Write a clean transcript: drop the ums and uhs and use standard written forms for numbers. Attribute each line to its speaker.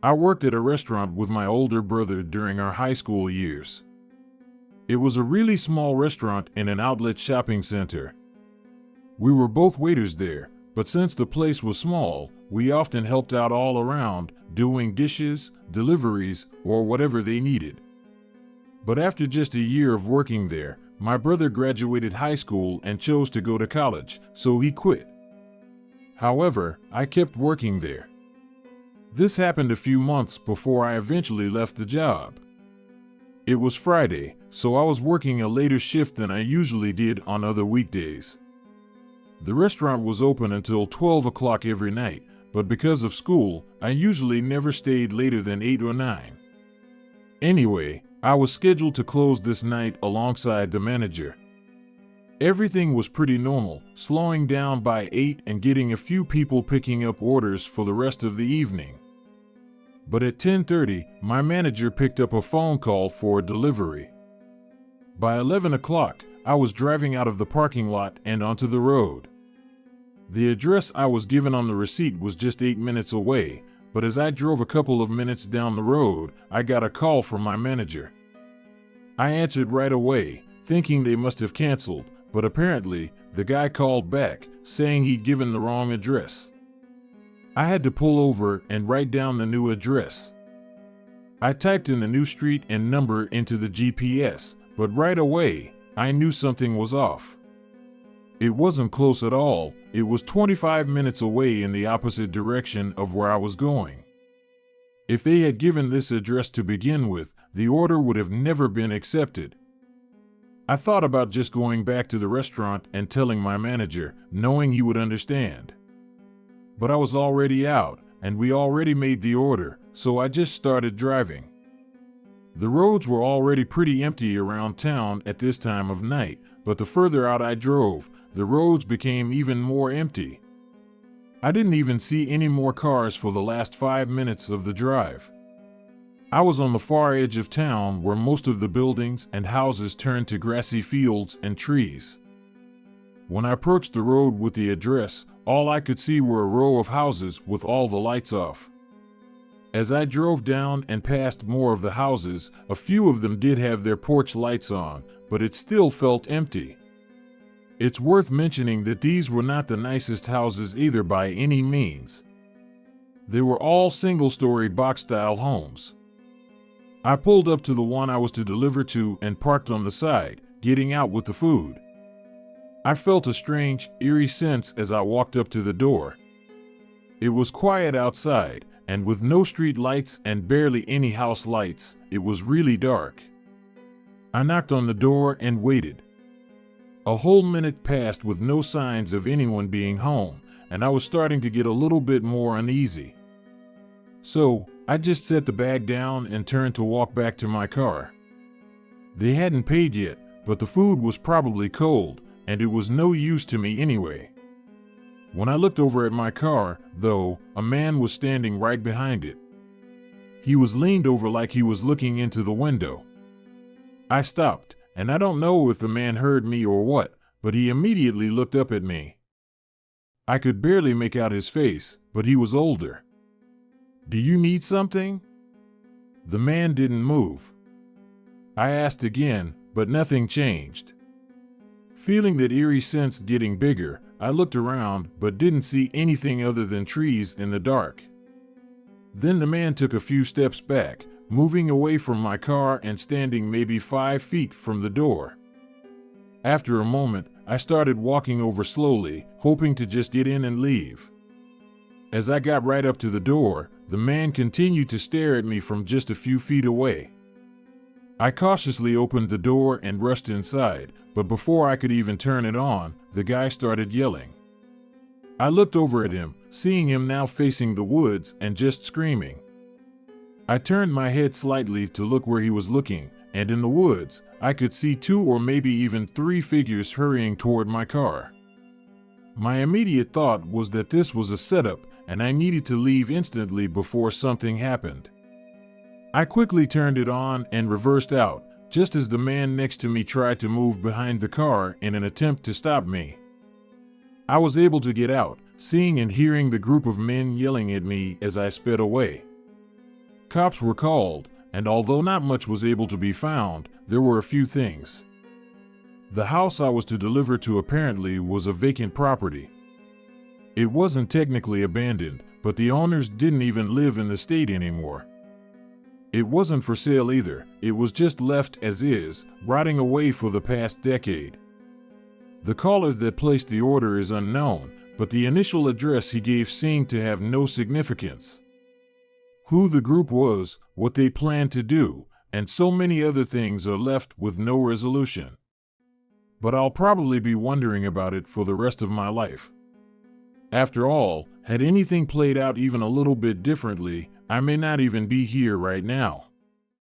Speaker 1: I worked at a restaurant with my older brother during our high school years. It was a really small restaurant in an outlet shopping center. We were both waiters there, but since the place was small, we often helped out all around, doing dishes, deliveries, or whatever they needed. But after just a year of working there, my brother graduated high school and chose to go to college, so he quit. However, I kept working there. This happened a few months before I eventually left the job. It was Friday, so I was working a later shift than I usually did on other weekdays. The restaurant was open until 12 o'clock every night, but because of school, I usually never stayed later than 8 or 9. Anyway, I was scheduled to close this night alongside the manager. Everything was pretty normal, slowing down by 8 and getting a few people picking up orders for the rest of the evening. But at 10:30, my manager picked up a phone call for a delivery. By 11 o'clock, I was driving out of the parking lot and onto the road. The address I was given on the receipt was just 8 minutes away, but as I drove a couple of minutes down the road, I got a call from my manager. I answered right away, thinking they must have canceled, but apparently, the guy called back, saying he'd given the wrong address. I had to pull over and write down the new address. I typed in the new street and number into the GPS, but right away, I knew something was off. It wasn't close at all, it was 25 minutes away in the opposite direction of where I was going. If they had given this address to begin with, the order would have never been accepted. I thought about just going back to the restaurant and telling my manager, knowing he would understand. But I was already out, and we already made the order, so I just started driving. The roads were already pretty empty around town at this time of night, but the further out I drove, the roads became even more empty. I didn't even see any more cars for the last 5 minutes of the drive. I was on the far edge of town where most of the buildings and houses turned to grassy fields and trees. When I approached the road with the address, all I could see were a row of houses with all the lights off. As I drove down and past more of the houses, a few of them did have their porch lights on, but it still felt empty. It's worth mentioning that these were not the nicest houses either by any means. They were all single-story box-style homes. I pulled up to the one I was to deliver to and parked on the side, getting out with the food. I felt a strange, eerie sense as I walked up to the door. It was quiet outside, and with no street lights and barely any house lights, it was really dark. I knocked on the door and waited. A whole minute passed with no signs of anyone being home, and I was starting to get a little bit more uneasy. So, I just set the bag down and turned to walk back to my car. They hadn't paid yet, but the food was probably cold, and it was no use to me anyway. When I looked over at my car, though, a man was standing right behind it. He was leaned over like he was looking into the window. I stopped, and I don't know if the man heard me or what, but he immediately looked up at me. I could barely make out his face, but he was older. "Do you need something?" The man didn't move. I asked again, but nothing changed. Feeling that eerie sense getting bigger, I looked around but didn't see anything other than trees in the dark. Then the man took a few steps back, moving away from my car and standing maybe 5 feet from the door. After a moment, I started walking over slowly, hoping to just get in and leave. As I got right up to the door, the man continued to stare at me from just a few feet away. I cautiously opened the door and rushed inside, but before I could even turn it on, the guy started yelling. I looked over at him, seeing him now facing the woods and just screaming. I turned my head slightly to look where he was looking, and in the woods, I could see 2 or maybe even 3 figures hurrying toward my car. My immediate thought was that this was a setup, and I needed to leave instantly before something happened. I quickly turned it on and reversed out, just as the man next to me tried to move behind the car in an attempt to stop me. I was able to get out, seeing and hearing the group of men yelling at me as I sped away. Cops were called, and although not much was able to be found, there were a few things. The house I was to deliver to apparently was a vacant property. It wasn't technically abandoned, but the owners didn't even live in the state anymore. It wasn't for sale either, it was just left as is, rotting away for the past decade. The caller that placed the order is unknown, but the initial address he gave seemed to have no significance. Who the group was, what they planned to do, and so many other things are left with no resolution. But I'll probably be wondering about it for the rest of my life. After all, had anything played out even a little bit differently, I may not even be here right now.